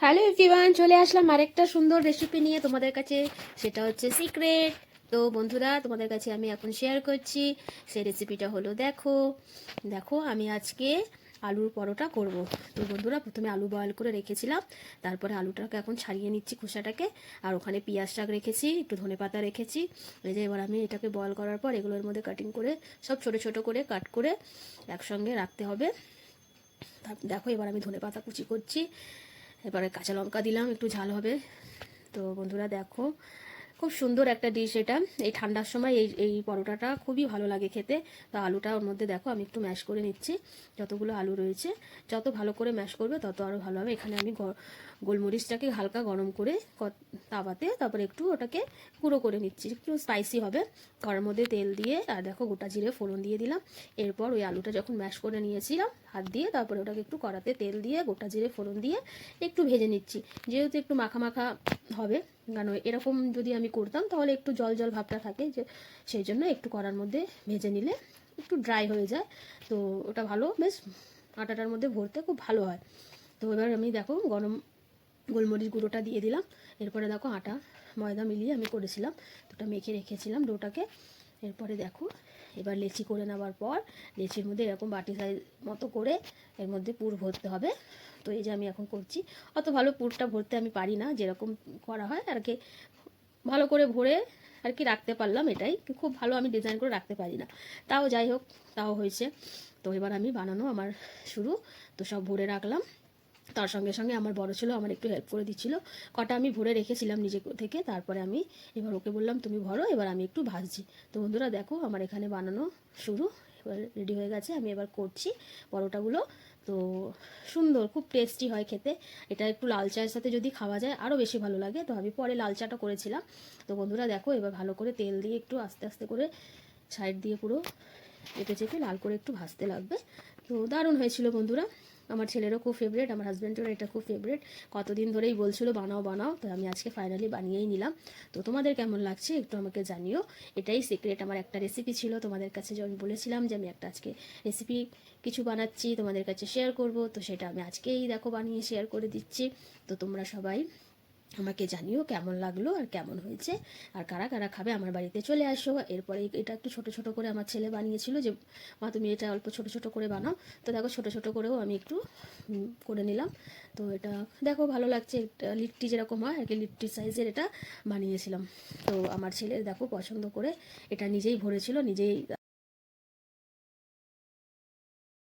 Hello everyone, চলে আসলাম আরেকটা সুন্দর রেসিপি নিয়ে তোমাদের কাছে। সেটা হচ্ছে সিক্রেট। তো বন্ধুরা, তোমাদের কাছে আমি এখন শেয়ার করছি। সেই রেসিপিটা হলো, দেখো দেখো আমি আজকে আলুর পরোটা করব। তো বন্ধুরা, প্রথমে আলু বয়েল করে রেখেছিলাম, তারপরে আলুটাকে এখন ছাড়িয়ে নিচ্ছি খোসাটাকে। আর ওখানে পেঁয়াজ শাক রেখেছি, একটু ধনেপাতা রেখেছি। এই যে এবার আমি এটাকে বয়েল করার পর এগুলোর মধ্যে কাটিং করে সব ছোট ছোট করে কাট করে একসঙ্গে রাখতে হবে। দেখো এবার আমি ধনেপাতা কুচি করছি, এবারে কাঁচা লঙ্কা দিলাম, একটু ঝাল হবে। তো বন্ধুরা দেখো, খুব সুন্দর একটা ডিশ এটা। এই ঠান্ডার সময় এই এই পরোটাটা খুবই ভালো লাগে খেতে। তো আলুটা ওর মধ্যে দেখো আমি একটু ম্যাশ করে নিচ্ছি। যতগুলো আলু রয়েছে যত ভালো করে ম্যাশ করবে তত আরও ভালো হবে। এখানে আমি গোলমরিচটাকে হালকা গরম করে তাওয়াতে তারপরে একটু ওটাকে গুঁড়ো করে নিচ্ছি, একটু স্পাইসি হবে। কড়ার মধ্যে তেল দিয়ে আর দেখো গোটা জিরে ফোড়ন দিয়ে দিলাম। এরপর ওই আলুটা যখন ম্যাশ করে নিয়েছিলাম হাত দিয়ে, তারপরে ওটাকে একটু কড়াতে তেল দিয়ে গোটা জিরে ফোড়ন দিয়ে একটু ভেজে নিচ্ছি। যেহেতু একটু মাখা মাখা হবে, কারণ এরকম যদি আমি করতাম তাহলে একটু জল জল ভাবটা থাকে, যে সেই জন্য একটু কড়ার মধ্যে ভেজে নিলে একটু ড্রাই হয়ে যায়। তো ওটা ভালো, বেশ আটাটার মধ্যে ভরতে খুব ভালো হয়। তো এবার আমি দেখো গরম গোলমরিচ গুঁড়োটা দিয়ে দিলাম। এরপরে দেখো আটা ময়দা মিলিয়ে আমি করেছিলাম, তো ওটা মেখে রেখেছিলাম ডোটাকে। এরপরে দেখো এবার লেচি করে নেওয়ার পর লেচির মধ্যে এরকম বাটি সাইজ মতো করে এর মধ্যে পুর ভরতে হবে। তো এই যে আমি এখন করছি। অত ভালো পুরটা ভরতে আমি পারি না, যেরকম করা হয় আর কি ভালো করে ভরে আর কি রাখতে পারলাম, এটাই। খুব ভালো আমি ডিজাইন করে রাখতে পারি না, তাও যাই হোক, তাও হয়েছে। তো এবার আমি বানানো আমার শুরু। তো সব ভরে রাখলাম। তার সঙ্গে সঙ্গে আমার বড় ছিল, আমার একটু হেল্প করে দিচ্ছিল। কটা আমি ভরে রেখেছিলাম নিজে থেকে, তারপরে আমি এবার ওকে বললাম তুমি ভরো, এবার আমি একটু ভাজছি। তো বন্ধুরা দেখো আমার এখানে বানানো শুরু, এবার রেডি হয়ে গেছে। আমি এবার করছি পরোটাগুলো। তো সুন্দর, খুব টেস্টি হয় খেতে। এটা একটু লাল চায়ের সাথে যদি খাওয়া যায় আরও বেশি ভালো লাগে। তো আমি পরে লাল চাটা করেছিলাম। তো বন্ধুরা দেখো এবার ভালো করে তেল দিয়ে একটু আস্তে আস্তে করে সাইড দিয়ে পুরো চেপে চেপে লাল করে একটু ভাজতে লাগবে। তো দারুণ হয়েছিল বন্ধুরা। আমার ছেলেরও খুব ফেভারিট, আমার হাজব্যান্ডেরও এটা খুব ফেভারিট। কতদিন ধরেই বলছিল বানাও বানাও, তো আমি আজকে ফাইনালি বানিয়েই নিলাম। তো তোমাদের কেমন লাগছে একটু আমাকে জানিও। এটাই সিক্রেট, আমার একটা রেসিপি ছিল তোমাদের কাছে, যে আমি বলেছিলাম যে আমি একটা আজকে রেসিপি কিছু বানাচ্ছি তোমাদের কাছে শেয়ার করব। তো সেটা আমি আজকেই দেখো বানিয়ে শেয়ার করে দিচ্ছি। তো তোমরা সবাই আমাকে জানিও কেমন লাগলো আর কেমন হয়েছে, আর কারা কারা খাবে আমার বাড়িতে চলে আসো। এরপরে এটা একটু ছোট ছোট করে আমার ছেলে বানিয়েছিল, যে মা তুমি এটা অল্প ছোট ছোট করে বানাও। তো দেখো ছোট ছোট করেও আমি একটু করে নিলাম। তো এটা দেখো ভালো লাগছে, একটা লিট্টি যেরকম হয় আর কি, লিট্টি সাইজের এটা বানিয়েছিলাম। তো আমার ছেলে দেখো পছন্দ করে এটা নিজেই ভরেছিল, নিজেই